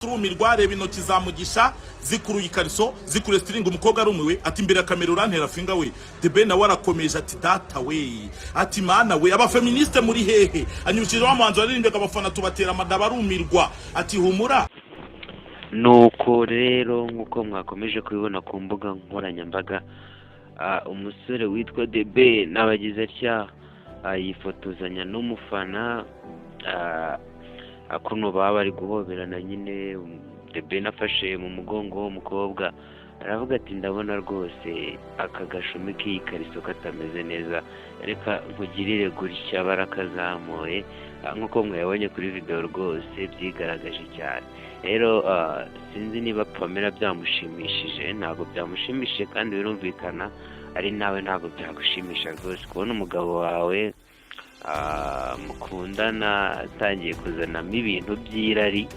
turumirwa reba intoki za Mugisha zikuruye ikariso zikure string umukobwa arumiwe ati imbere ya kamera urantera finga we The Ben nawe arakomeje ati data we ati mana we aba feministe muri hehe anyushije wamanzo aririmbye abafana tubatera amadaba arumirwa ati humura. Nuko rero nkuko mwakomeje kubibona ku mbuga nkoranyambaga umusore witwa The Ben nabagize atya yifotozanya n'umufana akuno baba bari guhoberana nyine The Ben afashe mu mugongo w'umukobwa aravuga ati ndabona rwose aka gashumi k'ikariso katameze neza reka nkugirire gutya barakazamuye nkuko mwabonye kuri video rwose byigaragaje cyane. Rero sinzi niba Pamela byamushimishije ntabwo byamushimishije kandi birumvikana ari nawe ntabwo byagushimisha rwose kubona umugabo wawe mukundana atangiye kuzanamo ibintu by'irari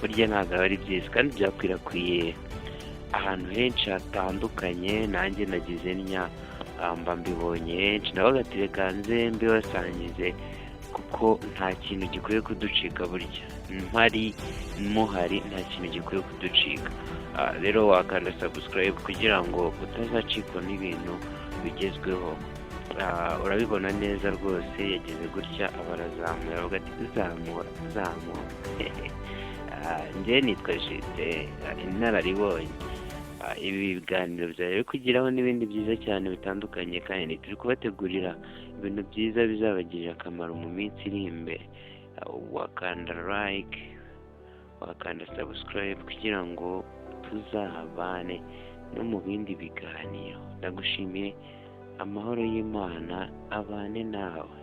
burya ntabwo ari byiza kandi byakwirakwiye ahantu henshi hatandukanye. nanjye nagize nya mba mbibonye henshi nabaga ati reka nze mbibasangize kuko nta kintu gikwiye kuducika burya mpari muhari nta kintu gikwiye kuducika. rero wakanda subscribe kugira ngo utazacikwa n'ibintu bigezweho. urabibona neza rwose yageze gutya abarazamuye avuga ati zamura njye nitwa Jide inararibonye. ibi biganiro byawe kugiraho n'ibindi byiza cyane bitandukanye kandi turi kubategurira ibintu byiza bizabagirira akamaro mu minsi iri imbere. wakanda like wakanda subscribe kugira ngo tuzahabane no mu bindi biganiro. ndagushimiye amahoro y'Imana abane nawe.